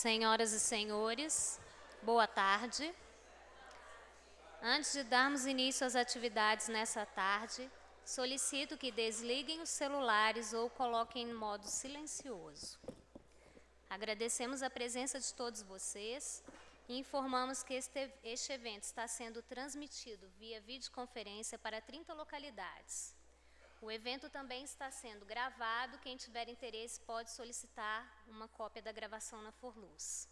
Senhoras e senhores, boa tarde. Antes de darmos início às atividades nessa tarde, solicito que desliguem os celulares ou coloquem em modo silencioso. Agradecemos a presença de todos vocês e informamos que este evento está sendo transmitido via videoconferência para 30 localidades. O evento também está sendo gravado. Quem tiver interesse pode solicitar uma cópia da gravação na Forluz.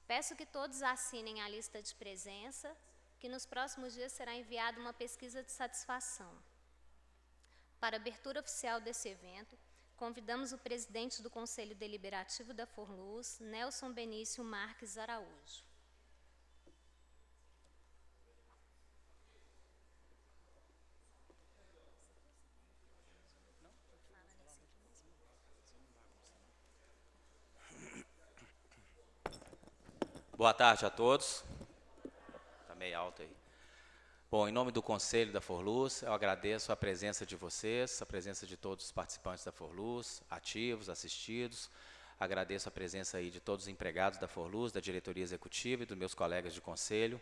Peço que todos assinem a lista de presença, que nos próximos dias será enviada uma pesquisa de satisfação. Para a abertura oficial desse evento, convidamos o presidente do Conselho Deliberativo da Forluz, Nelson Benício Marques Araújo. Boa tarde a todos. Está meio alto aí. Bom, em nome do Conselho da Forluz, eu agradeço a presença de vocês, a presença de todos os participantes da Forluz, ativos, assistidos. Agradeço a presença aí de todos os empregados da Forluz, da diretoria executiva e dos meus colegas de conselho.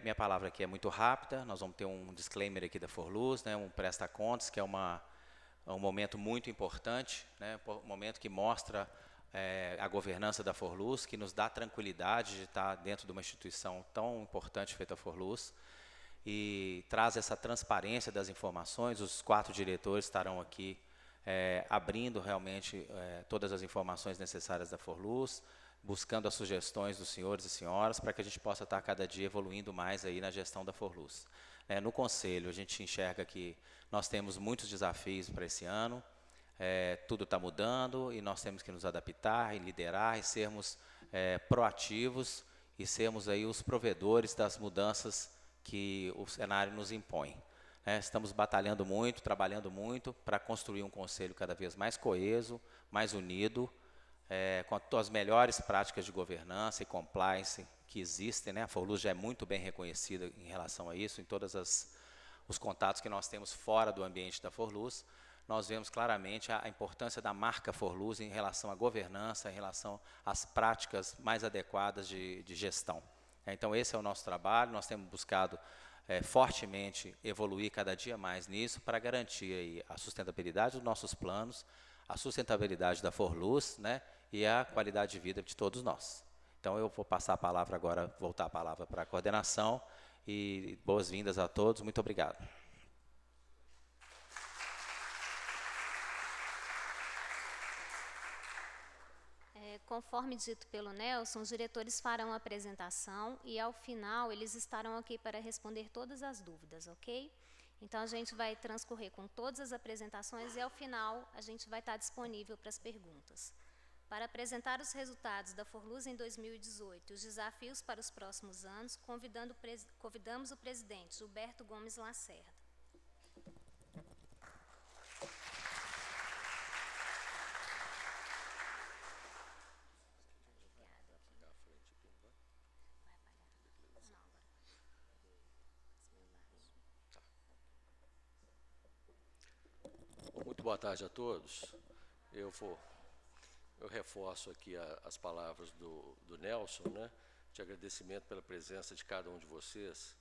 Minha palavra aqui é muito rápida, nós vamos ter um disclaimer aqui da Forluz, né, um presta-contas, que é um momento muito importante, né, um momento que mostra a governança da Forluz, que nos dá tranquilidade de estar dentro de uma instituição tão importante feita a Forluz, e traz essa transparência das informações. Os 4 diretores estarão aqui abrindo realmente todas as informações necessárias da Forluz, buscando as sugestões dos senhores e senhoras, para que a gente possa estar cada dia evoluindo mais aí na gestão da Forluz. No Conselho, a gente enxerga que nós temos muitos desafios para esse ano. Tudo está mudando e nós temos que nos adaptar e liderar e sermos proativos e sermos aí os provedores das mudanças que o cenário nos impõe. Estamos batalhando muito, trabalhando muito para construir um conselho cada vez mais coeso, mais unido, com as melhores práticas de governança e compliance que existem. A Forluz já é muito bem reconhecida em relação a isso, em todos os contatos que nós temos fora do ambiente da Forluz. Nós vemos claramente a importância da marca Forluz em relação à governança, em relação às práticas mais adequadas de gestão. Então, esse é o nosso trabalho. Nós temos buscado fortemente evoluir cada dia mais nisso para garantir aí a sustentabilidade dos nossos planos, a sustentabilidade da Forluz, né, e a qualidade de vida de todos nós. Então, eu vou passar a palavra agora, voltar a palavra para a coordenação, e boas-vindas a todos. Muito obrigado. Conforme dito pelo Nelson, os diretores farão a apresentação e, ao final, eles estarão aqui para responder todas as dúvidas, ok? Então, a gente vai transcorrer com todas as apresentações e, ao final, a gente vai estar disponível para as perguntas. Para apresentar os resultados da Forluz em 2018 e os desafios para os próximos anos, convidamos o presidente Gilberto Gomes Lacerda. Muito boa tarde a todos. Eu reforço aqui as palavras do Nelson, né, de agradecimento pela presença de cada um de vocês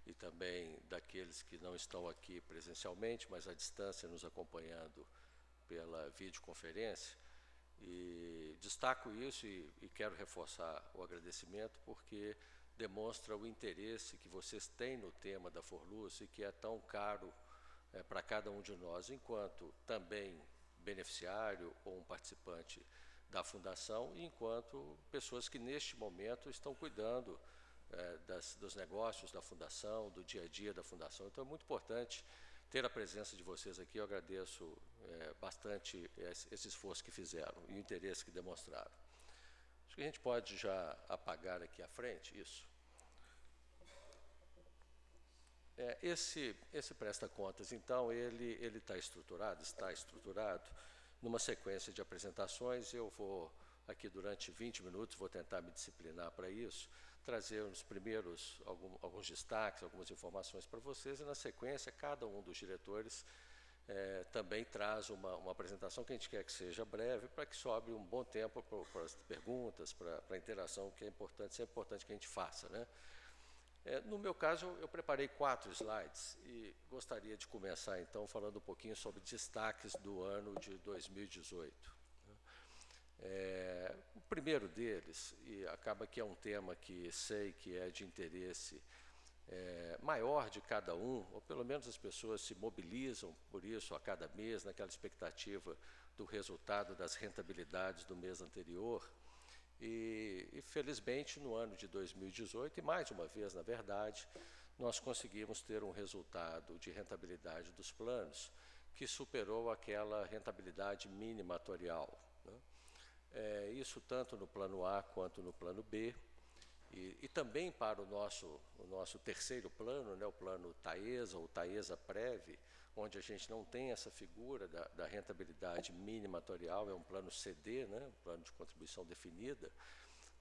e também daqueles que não estão aqui presencialmente, mas à distância nos acompanhando pela videoconferência. E destaco isso e quero reforçar o agradecimento porque demonstra o interesse que vocês têm no tema da Forluz e que é tão caro para cada um de nós, enquanto também beneficiário ou um participante da Fundação, e enquanto pessoas que neste momento estão cuidando dos negócios da Fundação, do dia a dia da Fundação. Então é muito importante ter a presença de vocês aqui. Eu agradeço bastante esse esforço que fizeram e o interesse que demonstraram. Acho que a gente pode já apagar aqui à frente isso. Esse presta-contas, então, ele está estruturado numa sequência de apresentações. Eu vou, aqui durante 20 minutos, vou tentar me disciplinar para isso, trazer nos primeiros alguns destaques, algumas informações para vocês, e na sequência, cada um dos diretores também traz uma apresentação que a gente quer que seja breve, para que sobre um bom tempo para as perguntas, para a interação, que é importante, sempre é importante que a gente faça, né? No meu caso, eu preparei 4 slides e gostaria de começar, então, falando um pouquinho sobre destaques do ano de 2018. O primeiro deles, e acaba que é um tema que sei que é de interesse maior de cada um, ou pelo menos as pessoas se mobilizam por isso a cada mês, naquela expectativa do resultado das rentabilidades do mês anterior. E felizmente, no ano de 2018, e mais uma vez, na verdade, nós conseguimos ter um resultado de rentabilidade dos planos que superou aquela rentabilidade mínima atuarial, né? Isso tanto no plano A quanto no plano B. E também para o nosso terceiro plano, né, o plano Taesa, ou Taesa Prev, onde a gente não tem essa figura da rentabilidade mínima atuarial, é um plano CD, né, um plano de contribuição definida.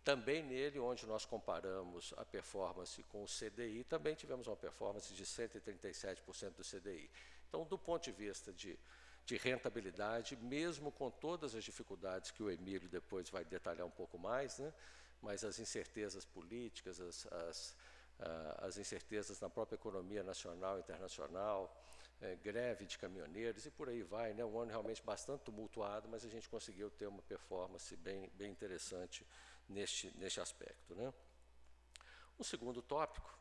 Também nele, onde nós comparamos a performance com o CDI, também tivemos uma performance de 137% do CDI. Então, do ponto de vista de rentabilidade, mesmo com todas as dificuldades que o Emílio depois vai detalhar um pouco mais, né, mas as incertezas políticas, as incertezas na própria economia nacional e internacional, greve de caminhoneiros e por aí vai, né? Um ano realmente bastante tumultuado, mas a gente conseguiu ter uma performance bem interessante neste aspecto, né? O segundo tópico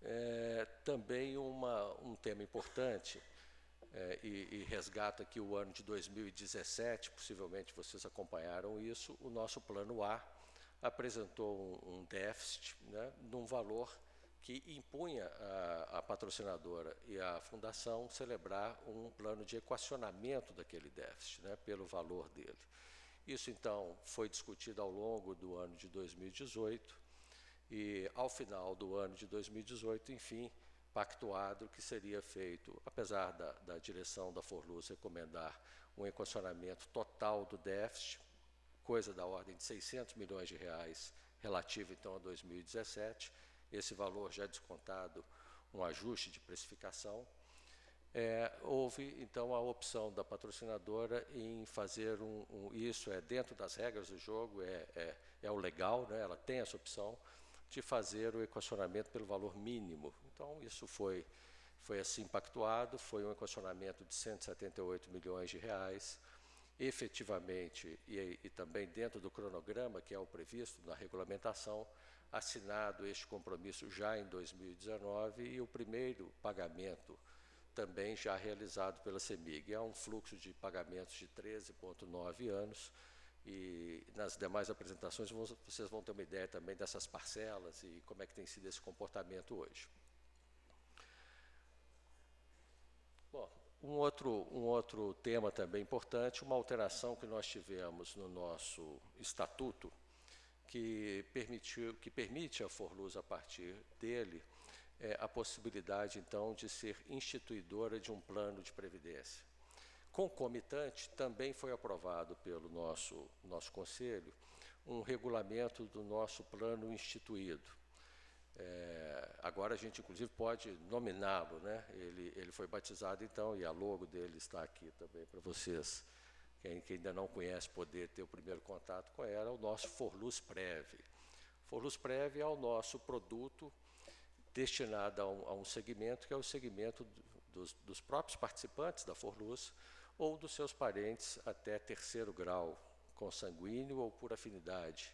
é também um tema importante, e resgata aqui o ano de 2017, possivelmente vocês acompanharam isso, o nosso plano A apresentou um déficit, né, num valor que impunha a patrocinadora e a fundação celebrar um plano de equacionamento daquele déficit, né, pelo valor dele. Isso, então, foi discutido ao longo do ano de 2018 e, ao final do ano de 2018, enfim, pactuado que seria feito, apesar da direção da Forluz recomendar um equacionamento total do déficit, coisa da ordem de 600 milhões de reais, relativo então a 2017, esse valor já descontado um ajuste de precificação. Houve então a opção da patrocinadora em fazer isso dentro das regras do jogo, é o legal, né? Ela tem essa opção de fazer o equacionamento pelo valor mínimo. Então isso foi assim pactuado, foi um equacionamento de 178 milhões de reais, efetivamente, e também dentro do cronograma, que é o previsto na regulamentação, assinado este compromisso já em 2019 e o primeiro pagamento também já realizado pela CEMIG. É um fluxo de pagamentos de 13,9 anos e nas demais apresentações vocês vão ter uma ideia também dessas parcelas e como é que tem sido esse comportamento hoje. Bom, um outro tema também importante, uma alteração que nós tivemos no nosso estatuto, que permite à Forluz, a partir dele, a possibilidade, então, de ser instituidora de um plano de previdência. Concomitante, também foi aprovado pelo nosso conselho um regulamento do nosso plano instituído. Agora a gente, inclusive, pode nominá-lo, né? Ele foi batizado, então, e a logo dele está aqui também para vocês. Quem ainda não conhece, poder ter o primeiro contato com ela, é o nosso Forluz Prev. Forluz Prev é o nosso produto destinado a um segmento, que é o segmento dos próprios participantes da Forluz ou dos seus parentes até terceiro grau, consanguíneo ou por afinidade.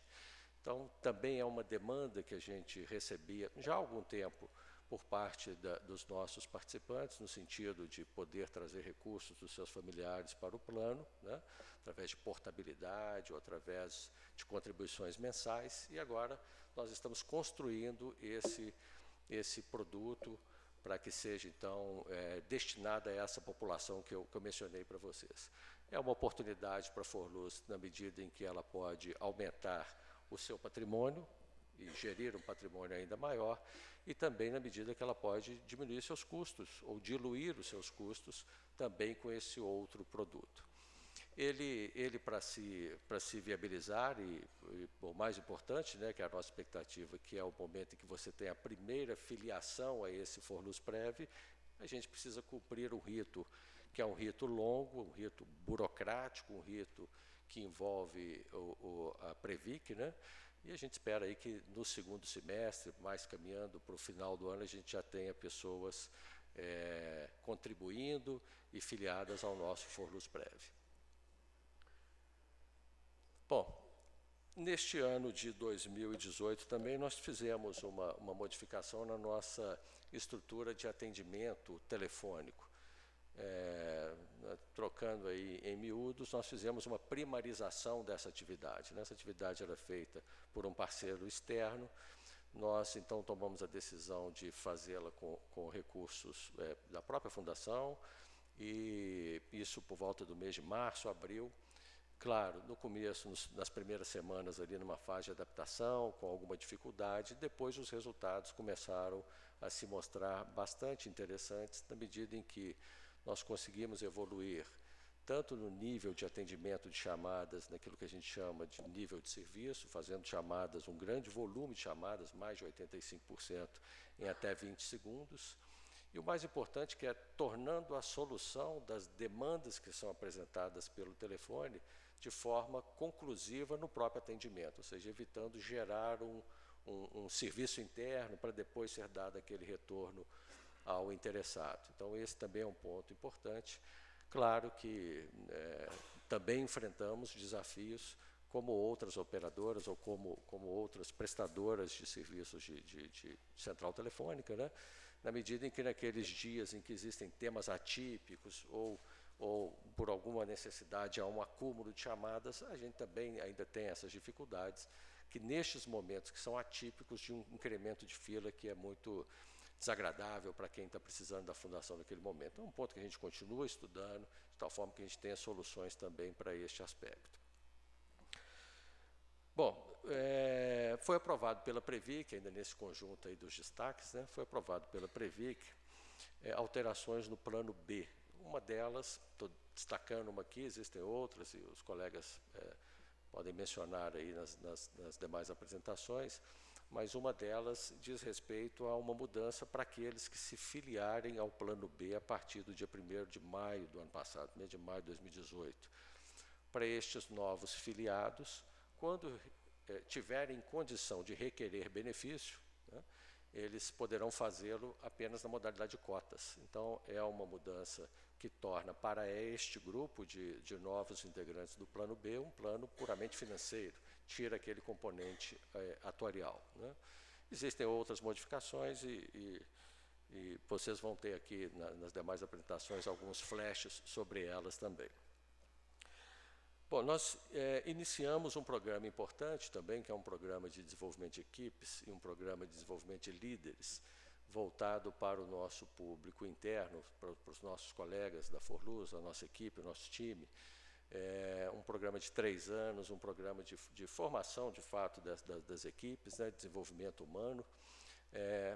Então, também é uma demanda que a gente recebia já há algum tempo por parte dos nossos participantes, no sentido de poder trazer recursos dos seus familiares para o plano, né, através de portabilidade ou através de contribuições mensais, e agora nós estamos construindo esse produto para que seja, então, destinado a essa população que eu mencionei para vocês. É uma oportunidade para a Forluz, na medida em que ela pode aumentar o seu patrimônio e gerir um patrimônio ainda maior, e também na medida que ela pode diminuir seus custos ou diluir os seus custos também com esse outro produto. Ele para se viabilizar, e o mais importante, né, que é a nossa expectativa, que é o momento em que você tem a primeira filiação a esse Forluz Prev, a gente precisa cumprir um rito que é um rito longo, um rito burocrático, um rito que envolve a Previc, né? E a gente espera aí que no segundo semestre, mais caminhando para o final do ano, a gente já tenha pessoas contribuindo e filiadas ao nosso ForLuzPrev. Bom, neste ano de 2018 também nós fizemos uma modificação na nossa estrutura de atendimento telefônico. Trocando aí em miúdos, nós fizemos uma primarização dessa atividade. Essa atividade era feita por um parceiro externo. Nós, então, tomamos a decisão de fazê-la com recursos da própria fundação, e isso por volta do mês de março, abril. Claro, no começo, nas primeiras semanas, ali numa fase de adaptação, com alguma dificuldade, depois os resultados começaram a se mostrar bastante interessantes, na medida em que nós conseguimos evoluir tanto no nível de atendimento de chamadas, naquilo que a gente chama de nível de serviço, fazendo chamadas, um grande volume de chamadas, mais de 85% em até 20 segundos, e o mais importante que é tornando a solução das demandas que são apresentadas pelo telefone de forma conclusiva no próprio atendimento, ou seja, evitando gerar um serviço interno para depois ser dado aquele retorno ao interessado. Então, esse também é um ponto importante. Claro que também enfrentamos desafios como outras operadoras ou como outras prestadoras de serviços de central telefônica, né? Na medida em que naqueles dias em que existem temas atípicos ou por alguma necessidade há um acúmulo de chamadas, a gente também ainda tem essas dificuldades, que nestes momentos que são atípicos de um incremento de fila que é muito desagradável para quem está precisando da fundação naquele momento. É um ponto que a gente continua estudando, de tal forma que a gente tenha soluções também para este aspecto. Bom, foi aprovado pela Previc, ainda nesse conjunto aí dos destaques, né, foi aprovado pela Previc alterações no plano B. Uma delas, estou destacando uma aqui, existem outras, e os colegas podem mencionar aí nas demais apresentações, mas uma delas diz respeito a uma mudança para aqueles que se filiarem ao plano B a partir do dia 1º de maio do ano passado, mês de maio de 2018. Para estes novos filiados, quando tiverem condição de requerer benefício, né, eles poderão fazê-lo apenas na modalidade de cotas. Então, é uma mudança que torna para este grupo de novos integrantes do plano B um plano puramente financeiro, tira aquele componente atuarial, né? Existem outras modificações e vocês vão ter aqui nas demais apresentações alguns flashes sobre elas também. Bom, nós iniciamos um programa importante também, que é um programa de desenvolvimento de equipes e um programa de desenvolvimento de líderes, voltado para o nosso público interno, para os nossos colegas da ForLuz, a nossa equipe, o nosso time. Um programa de 3 anos, um programa de formação, de fato, das equipes, né, desenvolvimento humano,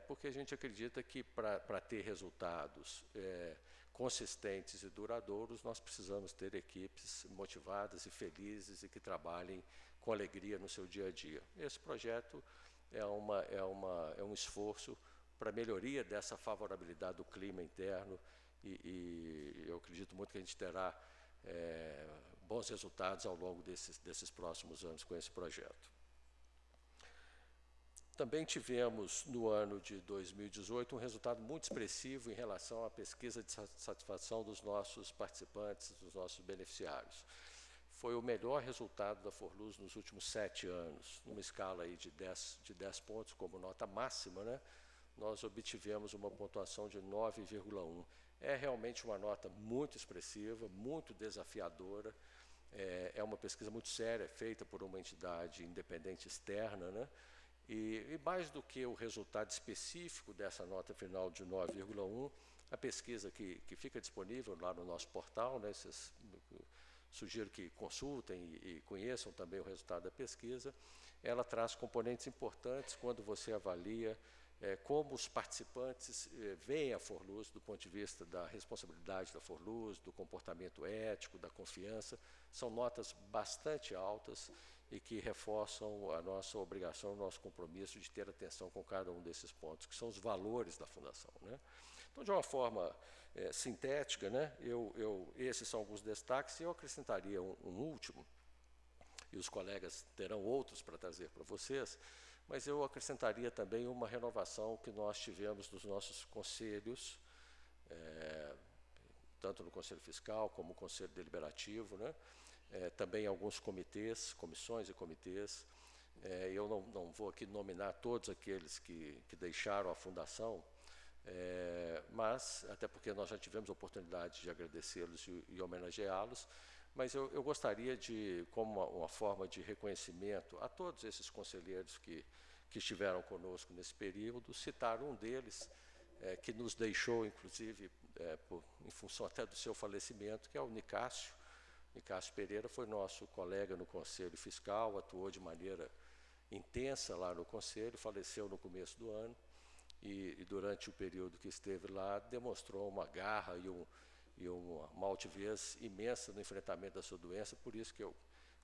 porque a gente acredita que para ter resultados consistentes e duradouros, nós precisamos ter equipes motivadas e felizes e que trabalhem com alegria no seu dia a dia. Esse projeto é um esforço para a melhoria dessa favorabilidade do clima interno e eu acredito muito que a gente terá bons resultados ao longo desses próximos anos com esse projeto. Também tivemos, no ano de 2018, um resultado muito expressivo em relação à pesquisa de satisfação dos nossos participantes, dos nossos beneficiários. Foi o melhor resultado da ForLuz nos últimos 7 anos, numa escala aí de 10 pontos como nota máxima, né? Nós obtivemos uma pontuação de 9,1. É realmente uma nota muito expressiva, muito desafiadora. É uma pesquisa muito séria, feita por uma entidade independente externa, né? E mais do que o resultado específico dessa nota final de 9,1, a pesquisa que fica disponível lá no nosso portal, né? Sugiro que consultem e conheçam também o resultado da pesquisa. Ela traz componentes importantes quando você avalia como os participantes veem a ForLuz do ponto de vista da responsabilidade da ForLuz, do comportamento ético, da confiança. São notas bastante altas e que reforçam a nossa obrigação, o nosso compromisso de ter atenção com cada um desses pontos, que são os valores da Fundação, né? Então, de uma forma sintética, né, esses são alguns destaques, e eu acrescentaria um último, e os colegas terão outros para trazer para vocês, mas eu acrescentaria também uma renovação que nós tivemos dos nossos conselhos, tanto no Conselho Fiscal como no Conselho Deliberativo, né? Também alguns comitês, comissões e comitês. Eu não vou aqui nominar todos aqueles que deixaram a Fundação, mas, até porque nós já tivemos a oportunidade de agradecê-los e homenageá-los, mas eu gostaria de, como uma forma de reconhecimento a todos esses conselheiros que estiveram conosco nesse período, citar um deles, que nos deixou, inclusive, em função até do seu falecimento, que é o Nicásio. Nicásio Pereira foi nosso colega no Conselho Fiscal, atuou de maneira intensa lá no Conselho, faleceu no começo do ano, e durante o período que esteve lá, demonstrou uma garra e uma altivez imensa no enfrentamento da sua doença, por isso que eu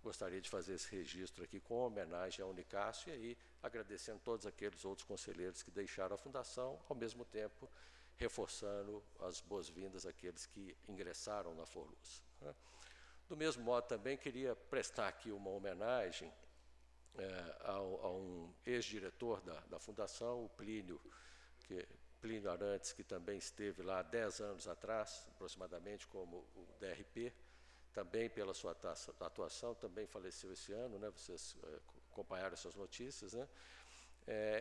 gostaria de fazer esse registro aqui com homenagem ao Nicásio, e aí agradecendo todos aqueles outros conselheiros que deixaram a Fundação, ao mesmo tempo reforçando as boas-vindas àqueles que ingressaram na Forluz, né? Do mesmo modo, também queria prestar aqui uma homenagem a um ex-diretor da Fundação, o Plínio Arantes, que também esteve lá 10 anos atrás, aproximadamente, como o DRP, também pela sua atuação, também faleceu esse ano, né? Vocês acompanharam essas notícias, né?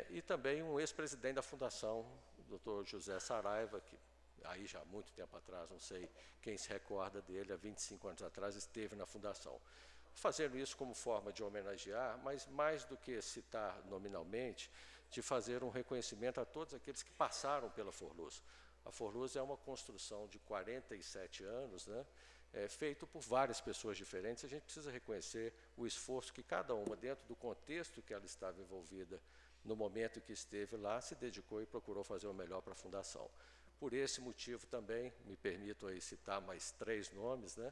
E também um ex-presidente da Fundação, o Dr. José Saraiva, que aí já há muito tempo atrás, não sei quem se recorda dele, há 25 anos atrás, esteve na Fundação. Fazendo isso como forma de homenagear, mas mais do que citar nominalmente, de fazer um reconhecimento a todos aqueles que passaram pela Forluz. A Forluz é uma construção de 47 anos, né, feito por várias pessoas diferentes. A gente precisa reconhecer o esforço que cada uma, dentro do contexto que ela estava envolvida, no momento que esteve lá, se dedicou e procurou fazer o melhor para a Fundação. Por esse motivo também, me permito aí citar mais 3 nomes, né,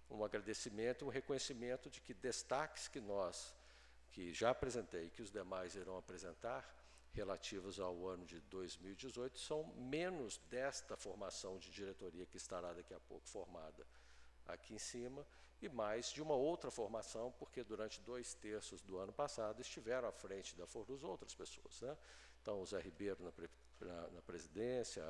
um agradecimento, um reconhecimento de que destaques que já apresentei, que os demais irão apresentar, relativos ao ano de 2018, são menos desta formação de diretoria que estará daqui a pouco formada aqui em cima, e mais de uma outra formação, porque durante 2/3 do ano passado estiveram à frente da Forluz outras pessoas, né? Então, o Zé Ribeiro na presidência,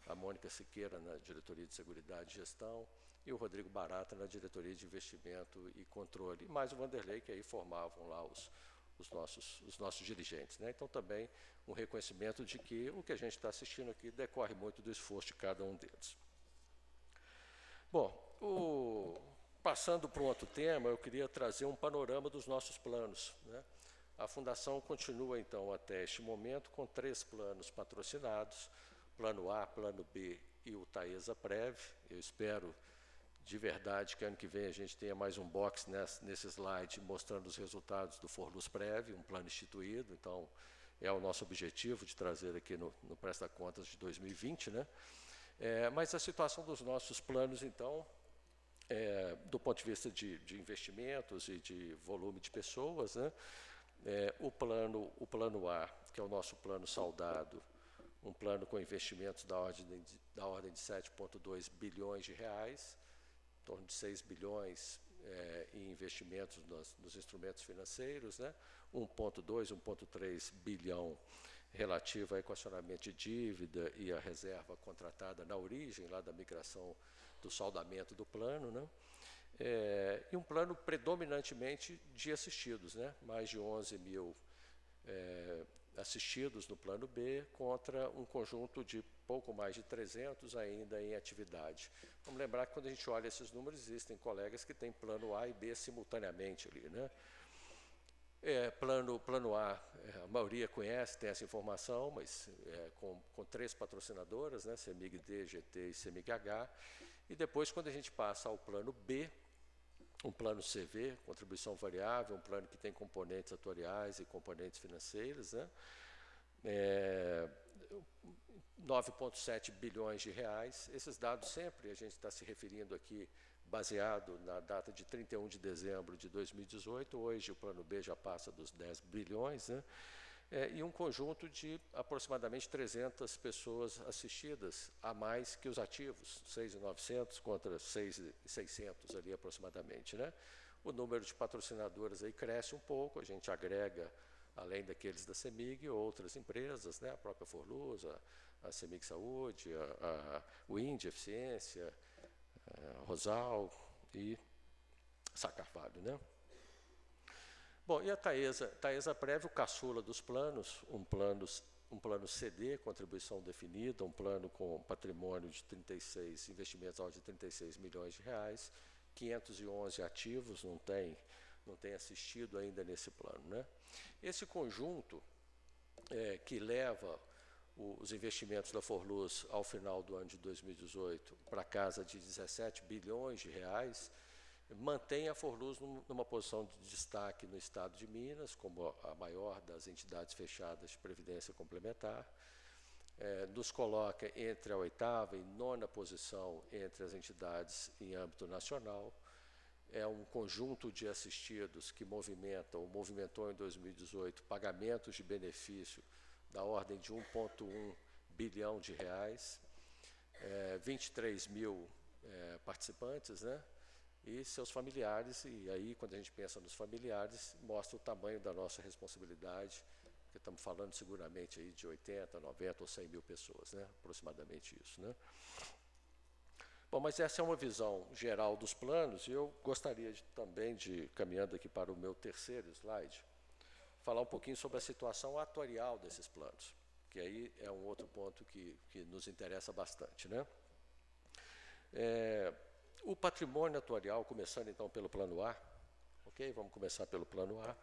a Mônica Siqueira na diretoria de Seguridade e Gestão, e o Rodrigo Barata na diretoria de Investimento e Controle, e mais o Vanderlei, que aí formavam lá os nossos dirigentes, né? Então, também um reconhecimento de que o que a gente está assistindo aqui decorre muito do esforço de cada um deles. Bom, passando para um outro tema, eu queria trazer um panorama dos nossos planos, né? A Fundação continua, então, até este momento, com 3 planos patrocinados, Plano A, Plano B e o Taesa Prev. Eu espero, de verdade, que ano que vem a gente tenha mais um box nesse slide mostrando os resultados do Forluz Prev, um plano instituído. Então, é o nosso objetivo de trazer aqui no Presta Contas de 2020, né? Mas a situação dos nossos planos, então, do ponto de vista de investimentos e de volume de pessoas, né? O plano A, que é o nosso plano saudado, um plano com investimentos da ordem de 7,2 bilhões de reais, em torno de 6 bilhões em investimentos nos instrumentos financeiros, né? 1,2, 1,3 bilhão relativo a equacionamento de dívida e a reserva contratada na origem, lá da migração do saldamento do plano, né? E um plano predominantemente de assistidos, né? Mais de 11 mil assistidos no plano B, contra um conjunto de pouco mais de 300 ainda em atividade. Vamos lembrar que quando a gente olha esses números, existem colegas que têm plano A e B simultaneamente ali, né? Plano A, a maioria conhece, tem essa informação, mas com 3 patrocinadoras, né? CEMIG-D, GT e CEMIG-H. E depois, quando a gente passa ao plano B, um plano CV, contribuição variável, um plano que tem componentes atuariais e componentes financeiros, né? 9,7 bilhões de reais. Esses dados sempre a gente está se referindo aqui baseado na data de 31 de dezembro de 2018. Hoje o plano B já passa dos 10 bilhões, né? e um conjunto de aproximadamente 300 pessoas assistidas, a mais que os ativos, 6.900 contra 6.600 ali aproximadamente, né? O número de patrocinadoras aí cresce um pouco, a gente agrega, além daqueles da CEMIG, outras empresas, né? A própria Forluz, a CEMIG Saúde, a Wind Eficiência, a Rosal e Sacarvalho, né? Bom, e a Taesa Prévio, caçula dos planos, um plano CD, contribuição definida, um plano com patrimônio de 36, investimentos altos de 36 milhões de reais, 511 ativos, não tem assistido ainda nesse plano, né? Esse conjunto que leva os investimentos da Forluz ao final do ano de 2018 para casa de 17 bilhões de reais, mantém a Forluz numa posição de destaque no estado de Minas, como a maior das entidades fechadas de previdência complementar, nos coloca entre a 8ª e 9ª posição entre as entidades em âmbito nacional. É um conjunto de assistidos que movimentou em 2018 pagamentos de benefício da ordem de 1,1 bilhão de reais, 23 mil participantes, né? E seus familiares, e aí, quando a gente pensa nos familiares, mostra o tamanho da nossa responsabilidade, porque estamos falando seguramente aí de 80, 90 ou 100 mil pessoas, né? Aproximadamente isso, né? Bom, mas essa é uma visão geral dos planos, e eu gostaria também de, caminhando aqui para o meu terceiro slide, falar um pouquinho sobre a situação atuarial desses planos, que aí é um outro ponto que nos interessa bastante, né? O patrimônio atuarial, começando então pelo plano A, ok? Vamos começar pelo plano A.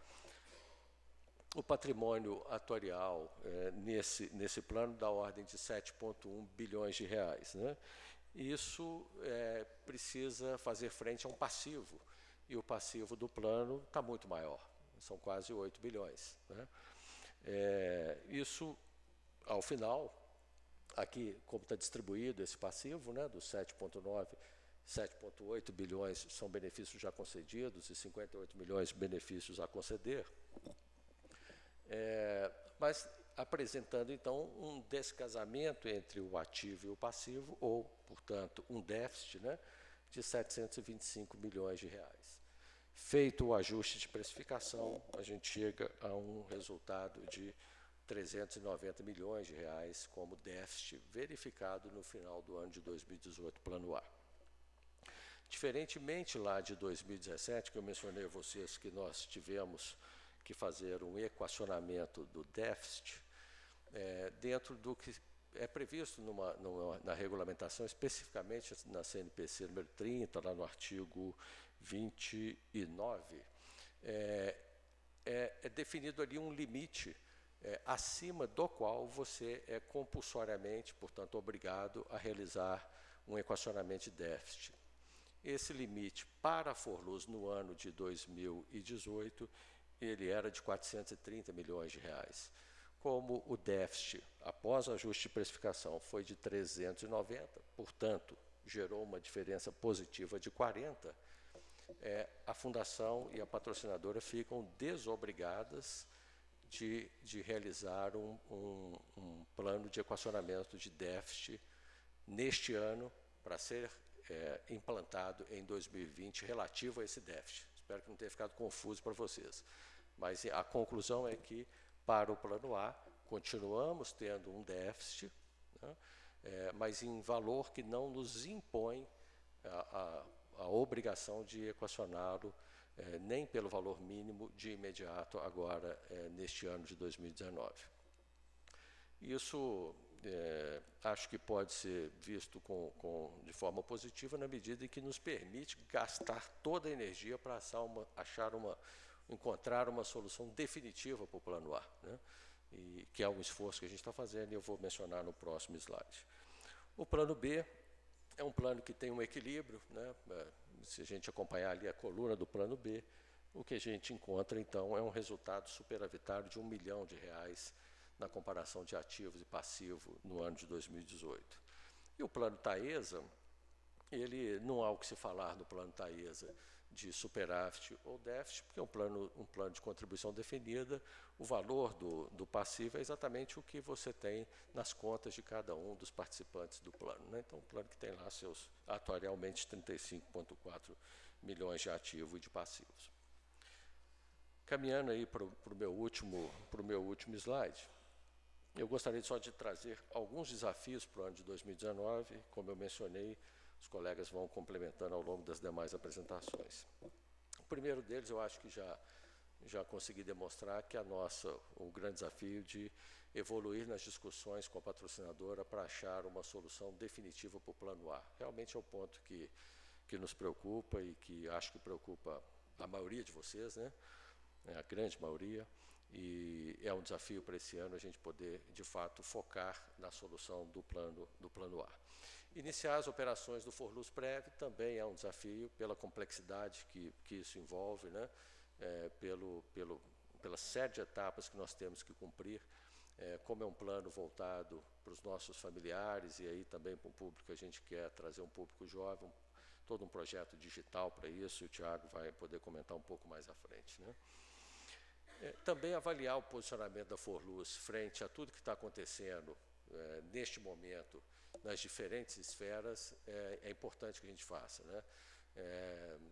O patrimônio atuarial nesse plano da ordem de 7,1 bilhões de reais, né? Isso precisa fazer frente a um passivo, e o passivo do plano está muito maior, são quase 8 bilhões, né? Isso, ao final, aqui, como está distribuído esse passivo, né, dos 7,8 bilhões são benefícios já concedidos e 58 milhões benefícios a conceder, mas apresentando, então, um descasamento entre o ativo e o passivo, ou, portanto, um déficit, né, de 725 milhões de reais. Feito o ajuste de precificação, a gente chega a um resultado de 390 milhões de reais como déficit verificado no final do ano de 2018, plano A. Diferentemente lá de 2017, que eu mencionei a vocês que nós tivemos que fazer um equacionamento do déficit, dentro do que é previsto na regulamentação, especificamente na CNPC número 30, lá no artigo 29, é definido ali um limite acima do qual você é compulsoriamente, portanto, obrigado a realizar um equacionamento de déficit. Esse limite para a Forluz no ano de 2018, ele era de 430 milhões de reais. Como o déficit, após o ajuste de precificação, foi de 390, portanto, gerou uma diferença positiva de 40, a Fundação e a patrocinadora ficam desobrigadas de realizar um plano de equacionamento de déficit neste ano para ser implantado em 2020 relativo a esse déficit. Espero que não tenha ficado confuso para vocês. Mas a conclusão é que, para o plano A, continuamos tendo um déficit, né, mas em valor que não nos impõe a obrigação de equacioná-lo nem pelo valor mínimo de imediato agora neste ano de 2019. Isso acho que pode ser visto de forma positiva na medida em que nos permite gastar toda a energia para encontrar uma solução definitiva para o plano A, né? E que é um esforço que a gente está fazendo e eu vou mencionar no próximo slide. O plano B é um plano que tem um equilíbrio, né? Se a gente acompanhar ali a coluna do plano B, o que a gente encontra, então, é um resultado superavitário de R$1 milhão na comparação de ativos e passivo no ano de 2018. E o plano Taesa, ele não há o que se falar no plano Taesa, de superávit ou déficit, porque um plano de contribuição definida, o valor do passivo é exatamente o que você tem nas contas de cada um dos participantes do plano, né? Então, um plano que tem lá seus, atuarialmente, 35,4 milhões de ativos e de passivos. Caminhando aí para o meu último slide, eu gostaria só de trazer alguns desafios para o ano de 2019, como eu mencionei, os colegas vão complementando ao longo das demais apresentações. O primeiro deles, eu acho que já consegui demonstrar que o grande desafio de evoluir nas discussões com a patrocinadora para achar uma solução definitiva para o Plano A. Realmente é o ponto que nos preocupa e que acho que preocupa a maioria de vocês, né? A grande maioria, e é um desafio para esse ano a gente poder, de fato, focar na solução do plano A. Iniciar as operações do Forlus Prev também é um desafio pela complexidade que isso envolve, né? Pela série de etapas que nós temos que cumprir, como é um plano voltado para os nossos familiares e aí também para o público que a gente quer trazer um público jovem, todo um projeto digital para isso, e o Thiago vai poder comentar um pouco mais à frente, né? Também avaliar o posicionamento da Forlus frente a tudo que está acontecendo neste momento, nas diferentes esferas, é importante que a gente faça, né?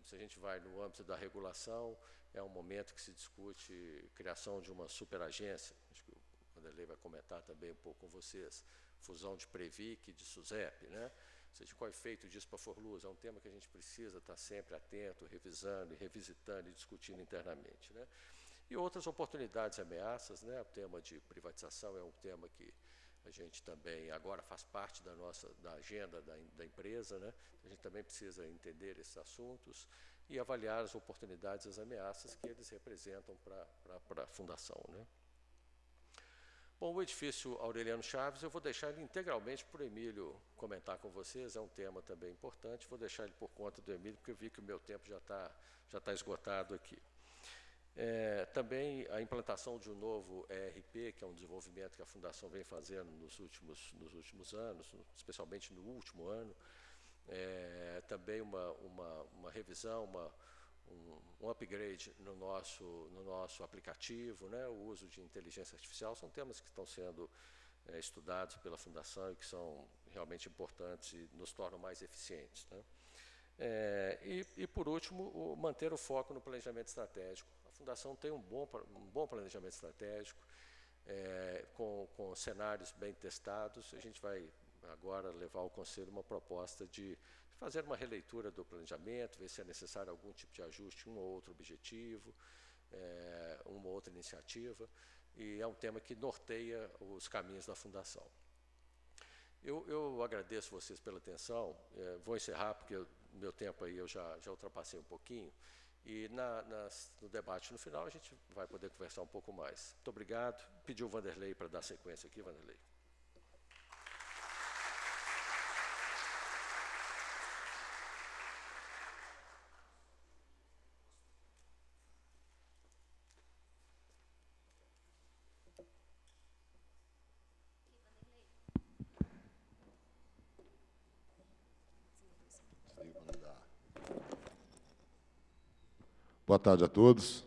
Se a gente vai no âmbito da regulação, é um momento que se discute criação de uma superagência, acho que o Vanderlei vai comentar também um pouco com vocês, fusão de Previc e de SUSEP, né? Ou seja, qual é o efeito disso para a Forlus? É um tema que a gente precisa estar sempre atento, revisando e revisitando e discutindo internamente, né? E outras oportunidades e ameaças, né? O tema de privatização é um tema que a gente também agora faz parte da agenda da empresa, né? A gente também precisa entender esses assuntos e avaliar as oportunidades e as ameaças que eles representam para a fundação, né? Bom, o edifício Aureliano Chaves, eu vou deixar ele integralmente para o Emílio comentar com vocês, é um tema também importante, vou deixar ele por conta do Emílio, porque eu vi que o meu tempo já está esgotado aqui. Também a implantação de um novo ERP, que é um desenvolvimento que a Fundação vem fazendo nos últimos anos, especialmente no último ano. Também uma revisão, um upgrade no nosso aplicativo, né? O uso de inteligência artificial, são temas que estão sendo estudados pela Fundação e que são realmente importantes e nos tornam mais eficientes, né? E, por último, manter o foco no planejamento estratégico. A Fundação tem um bom planejamento estratégico, com cenários bem testados. A gente vai agora levar ao Conselho uma proposta de fazer uma releitura do planejamento, ver se é necessário algum tipo de ajuste, um ou outro objetivo, uma ou outra iniciativa, e é um tema que norteia os caminhos da Fundação. Eu agradeço vocês pela atenção, vou encerrar porque o meu tempo aí eu já ultrapassei um pouquinho, e no debate no final a gente vai poder conversar um pouco mais. Muito obrigado. Pedi o Vanderlei para dar sequência aqui, Vanderlei. Boa tarde a todos.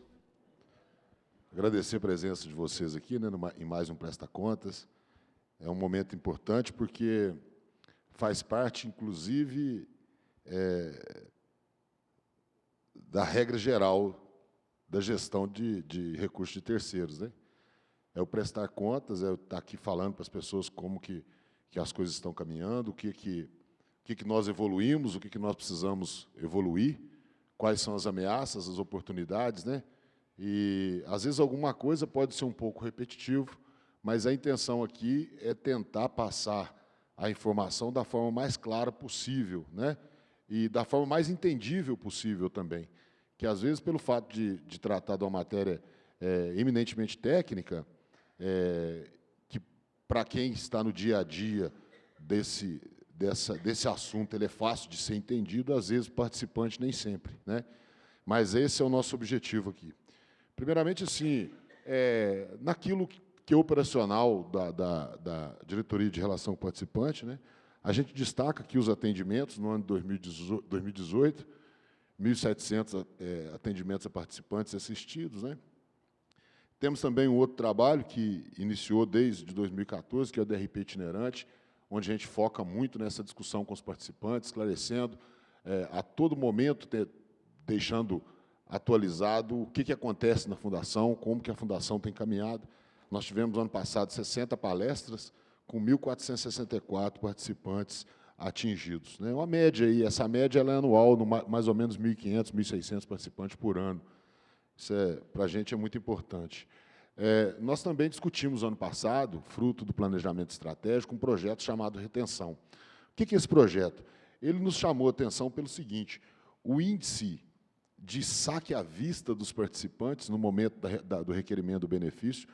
Agradecer a presença de vocês aqui, né, em mais um Presta Contas. É um momento importante porque faz parte, inclusive, da regra geral da gestão de recursos de terceiros, né? É o prestar contas, é estar aqui falando para as pessoas como que as coisas estão caminhando, o que nós evoluímos, o que nós precisamos evoluir, quais são as ameaças, as oportunidades, né? E, às vezes, alguma coisa pode ser um pouco repetitivo, mas a intenção aqui é tentar passar a informação da forma mais clara possível, né? E da forma mais entendível possível também. Que, às vezes, pelo fato de tratar de uma matéria eminentemente técnica, que, para quem está no dia a dia desse assunto, ele é fácil de ser entendido, às vezes, o participante nem sempre, né? Mas esse é o nosso objetivo aqui. Primeiramente, assim, naquilo que é operacional da Diretoria de Relação com o Participante, né, a gente destaca aqui os atendimentos no ano de 2018, 1.700 atendimentos a participantes assistidos, né? Temos também um outro trabalho que iniciou desde 2014, que é o DRP itinerante, onde a gente foca muito nessa discussão com os participantes, esclarecendo a todo momento, deixando atualizado o que acontece na Fundação, como que a Fundação tem caminhado. Nós tivemos, no ano passado, 60 palestras, com 1.464 participantes atingidos, né? Uma média aí, essa média ela é anual, mais ou menos 1.500, 1.600 participantes por ano. Isso, para a gente, é muito importante. Nós também discutimos, ano passado, fruto do planejamento estratégico, um projeto chamado Retenção. O que é esse projeto? Ele nos chamou a atenção pelo seguinte: o índice de saque à vista dos participantes, no momento do requerimento do benefício,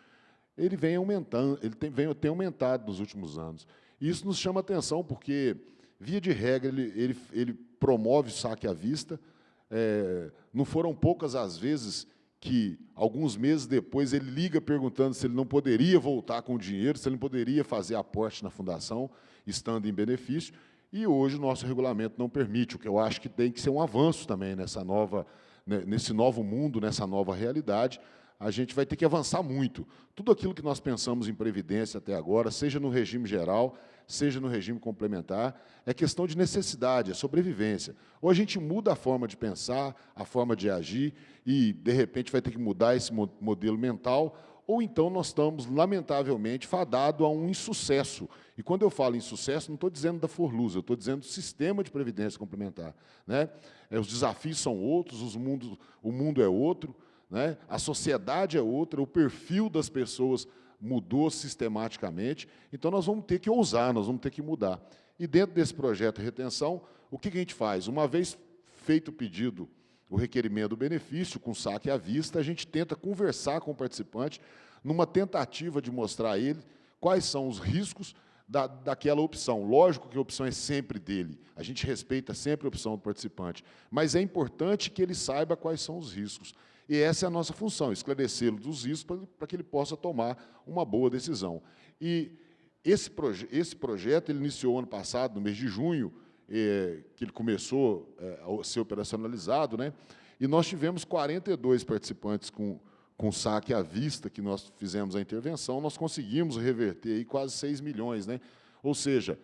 ele vem aumentando, ele tem aumentado nos últimos anos. E isso nos chama a atenção, porque, via de regra, ele promove o saque à vista. Não foram poucas as vezes que, alguns meses depois, ele liga perguntando se ele não poderia voltar com o dinheiro, se ele não poderia fazer aporte na Fundação, estando em benefício, e hoje o nosso regulamento não permite, o que eu acho que tem que ser um avanço também nesse novo mundo, nessa nova realidade. A gente vai ter que avançar muito. Tudo aquilo que nós pensamos em previdência até agora, seja no regime geral, seja no regime complementar, é questão de necessidade, é sobrevivência. Ou a gente muda a forma de pensar, a forma de agir, e, de repente, vai ter que mudar esse modelo mental, ou então nós estamos, lamentavelmente, fadados a um insucesso. E, quando eu falo insucesso, não estou dizendo da Forluz, eu estou dizendo do sistema de previdência complementar, né? Os desafios são outros, o mundo é outro, né? A sociedade é outra, o perfil das pessoas mudou sistematicamente, então nós vamos ter que ousar, nós vamos ter que mudar. E, dentro desse projeto de retenção, o que a gente faz? Uma vez feito o pedido, o requerimento do benefício, com saque à vista, a gente tenta conversar com o participante, numa tentativa de mostrar a ele quais são os riscos daquela opção. Lógico que a opção é sempre dele, a gente respeita sempre a opção do participante, mas é importante que ele saiba quais são os riscos. E essa é a nossa função, esclarecê-lo dos riscos para que ele possa tomar uma boa decisão. E esse projeto ele iniciou ano passado, no mês de junho, que ele começou a ser operacionalizado, né? E nós tivemos 42 participantes com saque à vista, que nós fizemos a intervenção, nós conseguimos reverter aí quase 6 milhões. Né? Ou seja,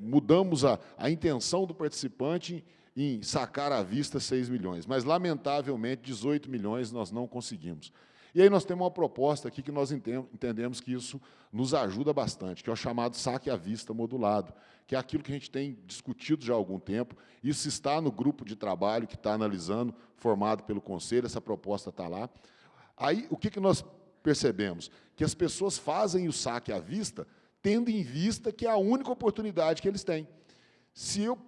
mudamos a intenção do participante em sacar à vista 6 milhões, mas, lamentavelmente, 18 milhões nós não conseguimos. E aí nós temos uma proposta aqui que nós entendemos que isso nos ajuda bastante, que é o chamado saque à vista modulado, que é aquilo que a gente tem discutido já há algum tempo. Isso está no grupo de trabalho que está analisando, formado pelo Conselho, essa proposta está lá. Aí, o que nós percebemos? Que as pessoas fazem o saque à vista, tendo em vista que é a única oportunidade que eles têm. Se eu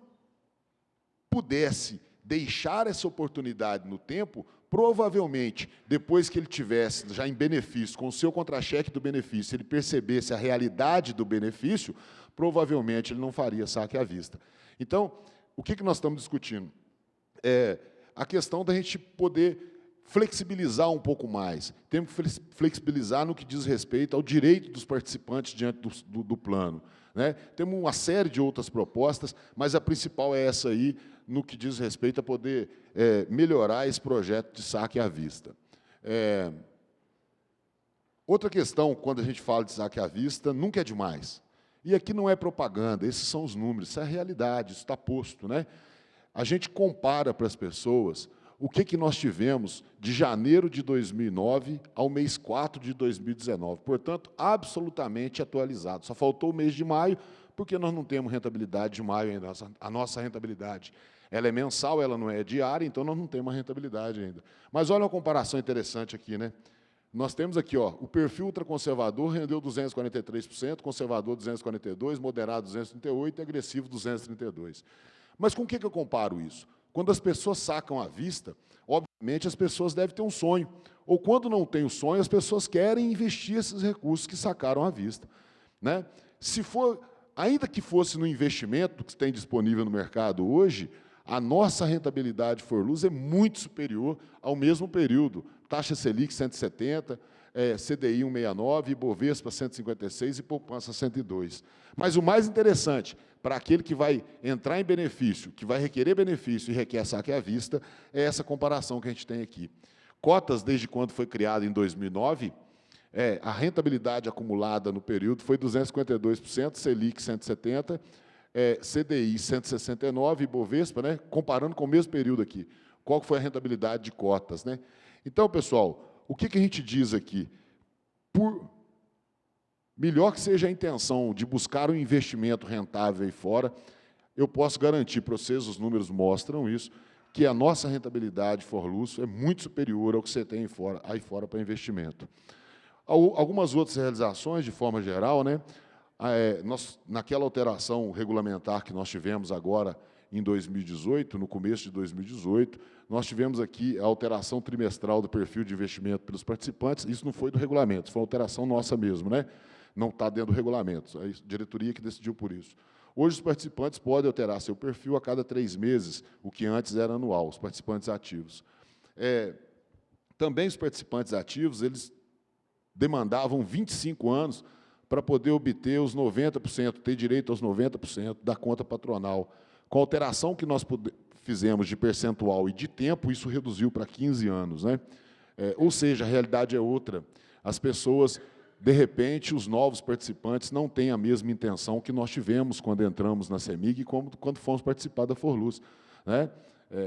pudesse deixar essa oportunidade no tempo, provavelmente, depois que ele tivesse já em benefício, com o seu contra-cheque do benefício, ele percebesse a realidade do benefício, provavelmente ele não faria saque à vista. Então, o que nós estamos discutindo? A questão da gente poder flexibilizar um pouco mais. Temos que flexibilizar no que diz respeito ao direito dos participantes diante do plano. Né? Temos uma série de outras propostas, mas a principal é essa aí, no que diz respeito a poder melhorar esse projeto de saque à vista. Outra questão, quando a gente fala de saque à vista, nunca é demais. E aqui não é propaganda, esses são os números, isso é a realidade, isso está posto. Né? A gente compara para as pessoas o que nós tivemos de janeiro de 2009 ao mês 4 de 2019. Portanto, absolutamente atualizado. Só faltou o mês de maio, porque nós não temos rentabilidade de maio ainda. A nossa rentabilidade ela é mensal, ela não é diária, então nós não temos a rentabilidade ainda. Mas olha uma comparação interessante aqui, né? Nós temos aqui, ó, o perfil ultraconservador rendeu 243%, conservador 242%, moderado 238% e agressivo 232%. Mas com o que eu comparo isso? Quando as pessoas sacam à vista, obviamente as pessoas devem ter um sonho. Ou quando não tem o sonho, as pessoas querem investir esses recursos que sacaram à vista. Né? Se for, ainda que fosse no investimento que tem disponível no mercado hoje, a nossa rentabilidade Forluz é muito superior ao mesmo período. Taxa Selic 170, CDI 169, Ibovespa 156 e poupança 102. Mas o mais interessante, para aquele que vai entrar em benefício, que vai requerer benefício e requer saque à vista, é essa comparação que a gente tem aqui. Cotas, desde quando foi criada em 2009, a rentabilidade acumulada no período foi 252%, Selic 170%, CDI 169%, Ibovespa, né, comparando com o mesmo período aqui. Qual foi a rentabilidade de cotas? Né? Então, pessoal, o que a gente diz aqui? Por melhor que seja a intenção de buscar um investimento rentável aí fora, eu posso garantir para vocês, os números mostram isso, que a nossa rentabilidade Forlus é muito superior ao que você tem aí fora para investimento. Algumas outras realizações, de forma geral, né, naquela alteração regulamentar que nós tivemos agora em 2018, no começo de 2018, nós tivemos aqui a alteração trimestral do perfil de investimento pelos participantes. Isso não foi do regulamento, foi uma alteração nossa mesmo, né? Não está dentro do regulamento, a diretoria que decidiu por isso. Hoje, os participantes podem alterar seu perfil a cada 3 meses, o que antes era anual, os participantes ativos. Também os participantes ativos, eles demandavam 25 anos para poder obter os 90%, ter direito aos 90% da conta patronal. Com a alteração que nós fizemos de percentual e de tempo, isso reduziu para 15 anos. Né? Ou seja, a realidade é outra. As pessoas, de repente, os novos participantes não têm a mesma intenção que nós tivemos quando entramos na CEMIG e quando fomos participar da Forlus. Né?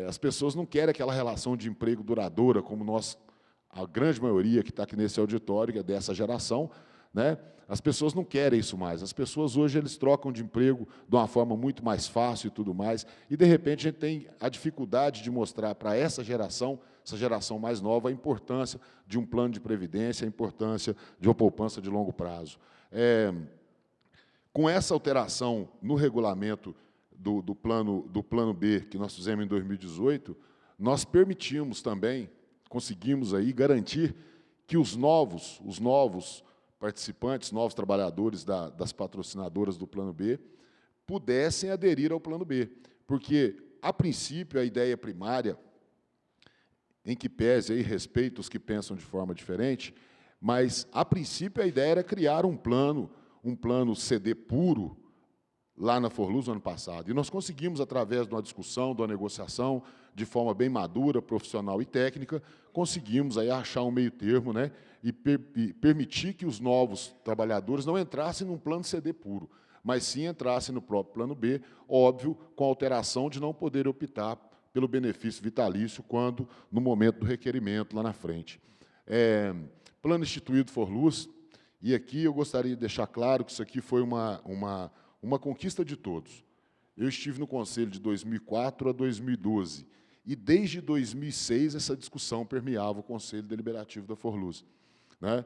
As pessoas não querem aquela relação de emprego duradoura, como nós, a grande maioria que está aqui nesse auditório, que é dessa geração, né? As pessoas não querem isso mais. As pessoas hoje eles trocam de emprego de uma forma muito mais fácil e tudo mais. E, de repente, a gente tem a dificuldade de mostrar para essa geração mais nova, a importância de um plano de previdência, a importância de uma poupança de longo prazo. Com essa alteração no regulamento do plano B, que nós fizemos em 2018, nós permitimos também, conseguimos aí garantir que os novos participantes, novos trabalhadores das patrocinadoras do Plano B, pudessem aderir ao Plano B. Porque, a princípio, a ideia primária, em que pese aí respeito os que pensam de forma diferente, mas, a princípio, a ideia era criar um plano CD puro, lá na Forlus, no ano passado. E nós conseguimos, através de uma discussão, de uma negociação, de forma bem madura, profissional e técnica, conseguimos aí achar um meio termo, né, e permitir que os novos trabalhadores não entrassem num plano CD puro, mas sim entrassem no próprio plano B, óbvio, com a alteração de não poder optar pelo benefício vitalício quando, no momento do requerimento, lá na frente. Plano instituído Forlus, e aqui eu gostaria de deixar claro que isso aqui foi uma conquista de todos. Eu estive no Conselho de 2004 a 2012, e desde 2006 essa discussão permeava o Conselho Deliberativo da Forlus. Né?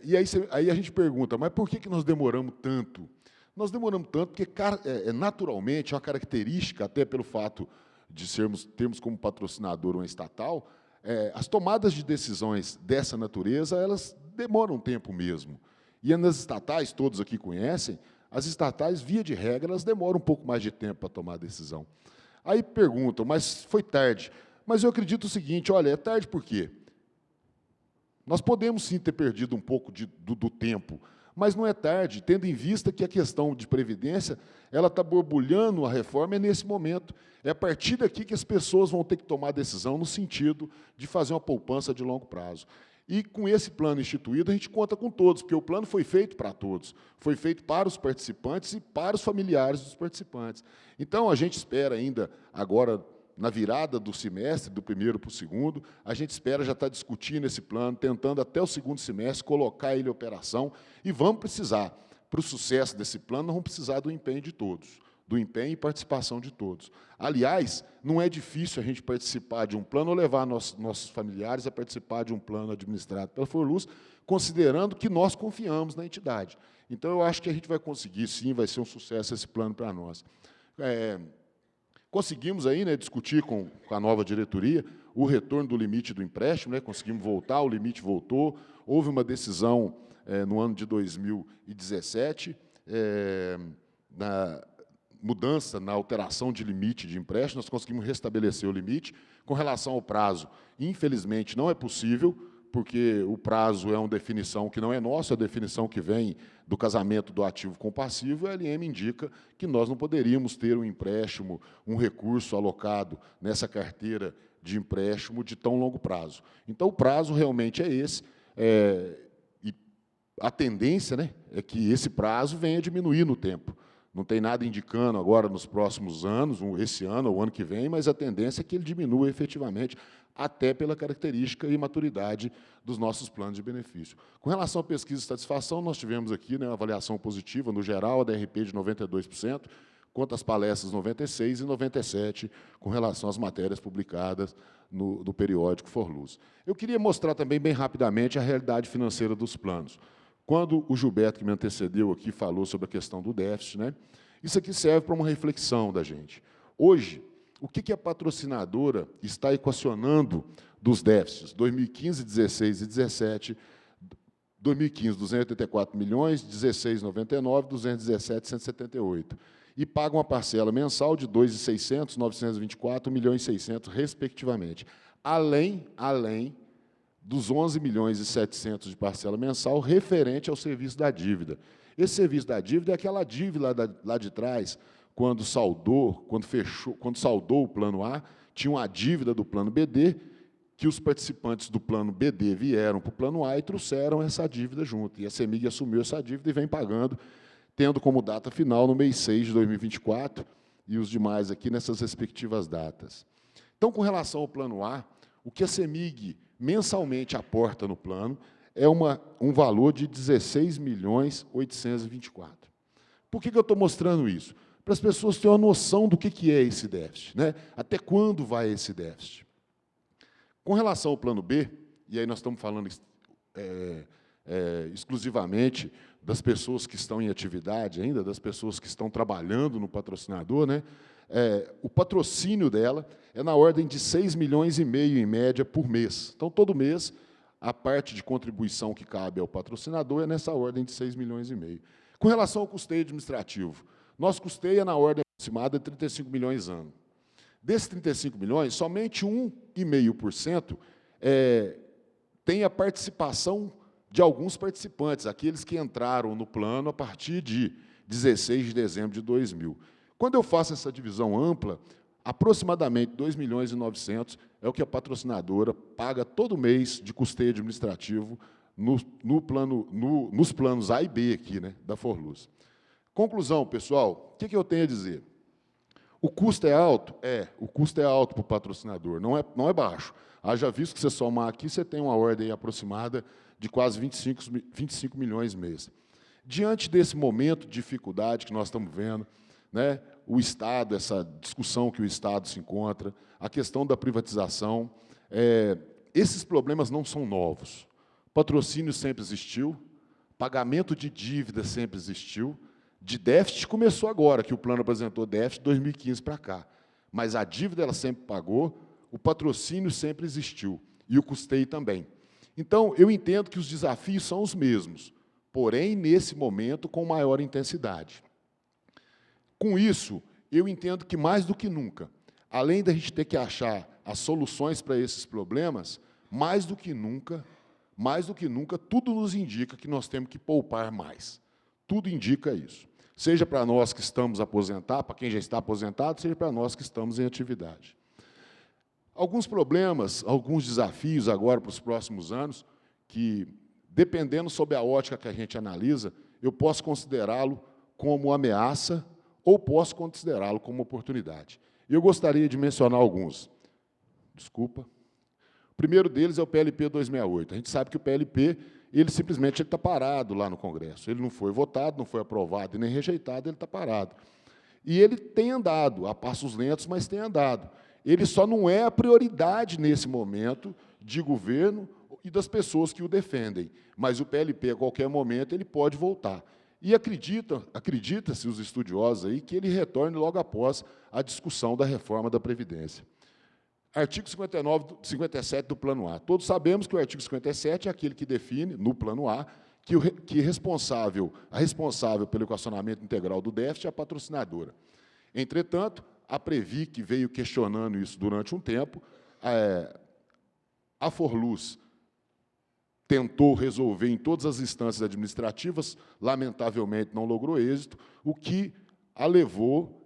E aí a gente pergunta, mas por que nós demoramos tanto? Nós demoramos tanto porque, naturalmente, é uma característica, até pelo fato de termos como patrocinador uma estatal, as tomadas de decisões dessa natureza, elas demoram um tempo mesmo. E nas estatais, todos aqui conhecem, as estatais, via de regra, elas demoram um pouco mais de tempo para tomar a decisão. Aí perguntam, mas foi tarde. Mas eu acredito o seguinte, olha, é tarde por quê? Nós podemos, sim, ter perdido um pouco do tempo, mas não é tarde, tendo em vista que a questão de previdência ela está borbulhando, a reforma é nesse momento. É a partir daqui que as pessoas vão ter que tomar a decisão no sentido de fazer uma poupança de longo prazo. E, com esse plano instituído, a gente conta com todos, porque o plano foi feito para todos, foi feito para os participantes e para os familiares dos participantes. Então, a gente espera ainda, agora, na virada do semestre, do primeiro para o segundo, a gente espera já estar discutindo esse plano, tentando até o segundo semestre colocar ele em operação, e vamos precisar, para o sucesso desse plano, nós vamos precisar do empenho de todos, do empenho e participação de todos. Aliás, não é difícil a gente participar de um plano ou levar nossos familiares a participar de um plano administrado pela Forlus, considerando que nós confiamos na entidade. Então, eu acho que a gente vai conseguir, sim, vai ser um sucesso esse plano para nós. Conseguimos aí, né, discutir com a nova diretoria o retorno do limite do empréstimo, né, conseguimos voltar, o limite voltou, houve uma decisão no ano de 2017, na mudança, na alteração de limite de empréstimo, nós conseguimos restabelecer o limite. Com relação ao prazo, infelizmente, não é possível, porque o prazo é uma definição que não é nossa, é a definição que vem do casamento do ativo com o passivo, e a LM indica que nós não poderíamos ter um empréstimo, um recurso alocado nessa carteira de empréstimo de tão longo prazo. Então, o prazo realmente é esse, e a tendência, né, é que esse prazo venha a diminuir no tempo. Não tem nada indicando agora nos próximos anos, esse ano ou ano que vem, mas a tendência é que ele diminua efetivamente, até pela característica e maturidade dos nossos planos de benefício. Com relação à pesquisa de satisfação, nós tivemos aqui, né, uma avaliação positiva, no geral, a DRP de 92%, quanto às palestras 96% e 97%, com relação às matérias publicadas no periódico Forluz. Eu queria mostrar também, bem rapidamente, a realidade financeira dos planos. Quando o Gilberto, que me antecedeu aqui, falou sobre a questão do déficit, né, isso aqui serve para uma reflexão da gente. Hoje, o que a patrocinadora está equacionando dos déficits? 2015, 16 e 17, 2015, 284 milhões, 16, 99, 217, 178. E paga uma parcela mensal de 2.600, 924, 1.600.000, respectivamente. Além dos 11 milhões e 700 de parcela mensal referente ao serviço da dívida. Esse serviço da dívida é aquela dívida lá de trás, quando saldou o plano A, tinha uma dívida do plano BD, que os participantes do plano BD vieram para o plano A e trouxeram essa dívida junto. E a CEMIG assumiu essa dívida e vem pagando, tendo como data final no mês 6 de 2024, e os demais aqui nessas respectivas datas. Então, com relação ao plano A, o que a CEMIG mensalmente aporta no plano é um valor de 16.824.000. Por que eu estou mostrando isso? Para as pessoas terem uma noção do que é esse déficit, né? Até quando vai esse déficit. Com relação ao plano B, e aí nós estamos falando exclusivamente das pessoas que estão em atividade ainda, das pessoas que estão trabalhando no patrocinador, né? O patrocínio dela é na ordem de 6,5 milhões em média por mês. Então, todo mês, a parte de contribuição que cabe ao patrocinador é nessa ordem de 6,5 milhões. Com relação ao custeio administrativo, nosso custeio é na ordem aproximada de 35 milhões ano. Desses 35 milhões, somente 1,5% tem a participação de alguns participantes, aqueles que entraram no plano a partir de 16 de dezembro de 2000. Quando eu faço essa divisão ampla, aproximadamente 2,9 milhões é o que a patrocinadora paga todo mês de custeio administrativo nos planos A e B aqui, né, da Forluz. Conclusão, pessoal, o que eu tenho a dizer? O custo é alto? O custo é alto para o patrocinador, não é baixo. Haja visto que você somar aqui, você tem uma ordem aproximada de quase 25 milhões mês. Diante desse momento de dificuldade que nós estamos vendo, né, o Estado, essa discussão que o Estado se encontra, a questão da privatização, esses problemas não são novos. Patrocínio sempre existiu, pagamento de dívida sempre existiu, de déficit começou agora, que o plano apresentou déficit de 2015 para cá. Mas a dívida ela sempre pagou, o patrocínio sempre existiu, e o custeio também. Então, eu entendo que os desafios são os mesmos, porém, nesse momento, com maior intensidade. Com isso, eu entendo que, mais do que nunca, além da gente ter que achar as soluções para esses problemas, mais do que nunca, tudo nos indica que nós temos que poupar mais. Tudo indica isso. Seja para nós que estamos aposentados, para quem já está aposentado, seja para nós que estamos em atividade. Alguns problemas, alguns desafios agora para os próximos anos, que, dependendo sob a ótica que a gente analisa, eu posso considerá-lo como ameaça ou posso considerá-lo como oportunidade. Eu gostaria de mencionar alguns. Desculpa. O primeiro deles é o PLP 268. A gente sabe que o PLP, ele simplesmente está parado lá no Congresso. Ele não foi votado, não foi aprovado e nem rejeitado, ele está parado. E ele tem andado, a passos lentos, mas tem andado. Ele só não é a prioridade nesse momento de governo e das pessoas que o defendem. Mas o PLP, a qualquer momento, ele pode voltar. E acredita-se os estudiosos aí que ele retorne logo após a discussão da reforma da Previdência. Artigo 57 do Plano A. Todos sabemos que o artigo 57 é aquele que define, no Plano A, que a responsável pelo equacionamento integral do déficit é a patrocinadora. Entretanto, a Previ, que veio questionando isso durante um tempo, a Forluz tentou resolver em todas as instâncias administrativas, lamentavelmente não logrou êxito, o que a levou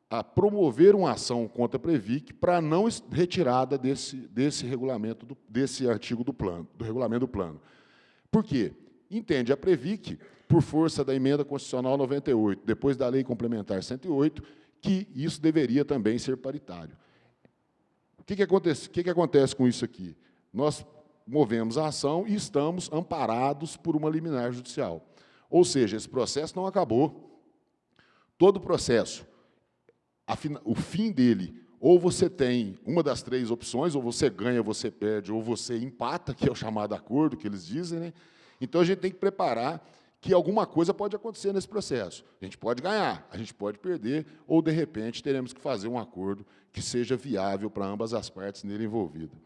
a promover uma ação contra a Previc para a não retirada desse regulamento, desse artigo do regulamento do plano. Por quê? Entende a Previc, por força da emenda constitucional 98, depois da lei complementar 108, que isso deveria também ser paritário. O que acontece com isso aqui? Nós movemos a ação e estamos amparados por uma liminar judicial. Ou seja, esse processo não acabou. Todo o processo, o fim dele, ou você tem uma das três opções, ou você ganha, você perde, ou você empata, que é o chamado acordo, que eles dizem, né? Então, a gente tem que preparar que alguma coisa pode acontecer nesse processo. A gente pode ganhar, a gente pode perder, ou, de repente, teremos que fazer um acordo que seja viável para ambas as partes nele envolvidas.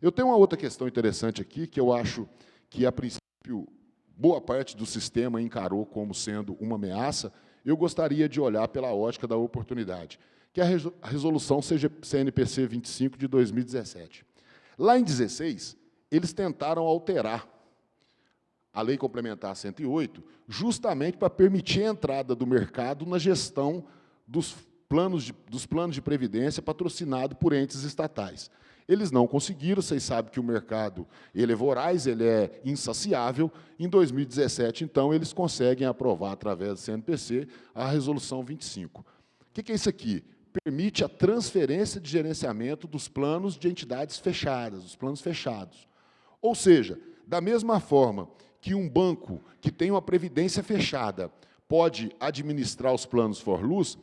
Eu tenho uma outra questão interessante aqui, que eu acho que, a princípio, boa parte do sistema encarou como sendo uma ameaça. Eu gostaria de olhar pela ótica da oportunidade, que é a resolução CNPC 25 de 2017. Lá em 2016, eles tentaram alterar a Lei Complementar 108, justamente para permitir a entrada do mercado na gestão dos planos de previdência patrocinados por entes estatais. Eles não conseguiram, vocês sabem que o mercado ele é voraz, ele é insaciável. Em 2017, então, eles conseguem aprovar, através do CNPC, a Resolução 25. O que é isso aqui? Permite a transferência de gerenciamento dos planos de entidades fechadas, os planos fechados. Ou seja, da mesma forma que um banco que tem uma previdência fechada pode administrar os planos Forluz,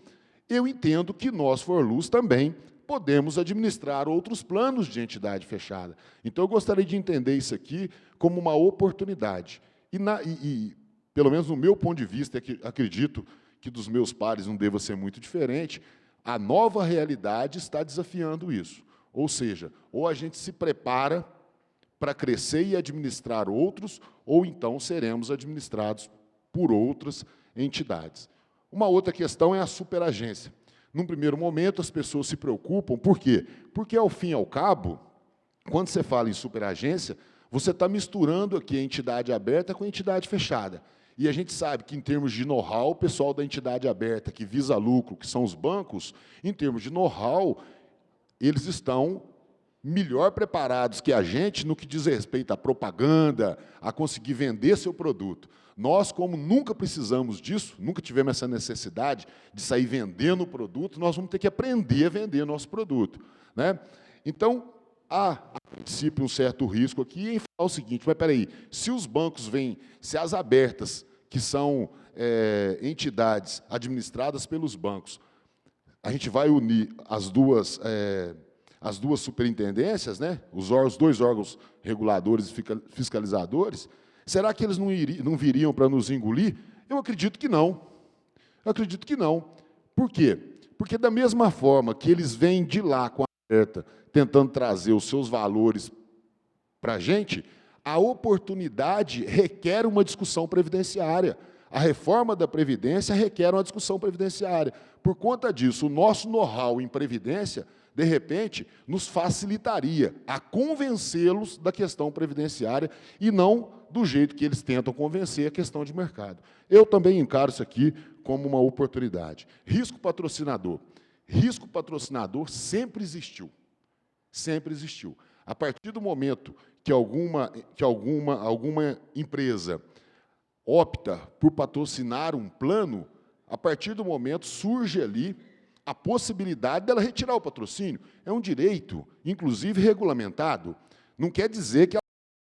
eu entendo que nós, Forluz, também podemos administrar outros planos de entidade fechada. Então, eu gostaria de entender isso aqui como uma oportunidade. E pelo menos no meu ponto de vista, acredito que dos meus pares não deva ser muito diferente, a nova realidade está desafiando isso. Ou seja, ou a gente se prepara para crescer e administrar outros, ou então seremos administrados por outras entidades. Uma outra questão é a superagência. Num primeiro momento, as pessoas se preocupam, por quê? Porque, ao fim e ao cabo, quando você fala em superagência, você está misturando aqui a entidade aberta com a entidade fechada. E a gente sabe que, em termos de know-how, o pessoal da entidade aberta, que visa lucro, que são os bancos, em termos de know-how, eles estão melhor preparados que a gente no que diz respeito à propaganda, a conseguir vender seu produto. Nós, como nunca precisamos disso, nunca tivemos essa necessidade de sair vendendo o produto, nós vamos ter que aprender a vender nosso produto, né? Então, há, a princípio, um certo risco aqui em falar o seguinte, mas, espera aí, se os bancos vêm, se as abertas, que são entidades administradas pelos bancos, a gente vai unir as duas superintendências, né? Os dois órgãos reguladores e fiscalizadores, será que eles não viriam para nos engolir? Eu acredito que não. Eu acredito que não. Por quê? Porque, da mesma forma que eles vêm de lá com a aberta, tentando trazer os seus valores para a gente, a oportunidade requer uma discussão previdenciária. A reforma da Previdência requer uma discussão previdenciária. Por conta disso, o nosso know-how em Previdência, de repente, nos facilitaria a convencê-los da questão previdenciária e não do jeito que eles tentam convencer a questão de mercado. Eu também encaro isso aqui como uma oportunidade. Risco patrocinador. Risco patrocinador sempre existiu. Sempre existiu. A partir do momento que alguma empresa opta por patrocinar um plano, a partir do momento surge ali a possibilidade dela retirar o patrocínio. É um direito, inclusive regulamentado. Não quer dizer que ela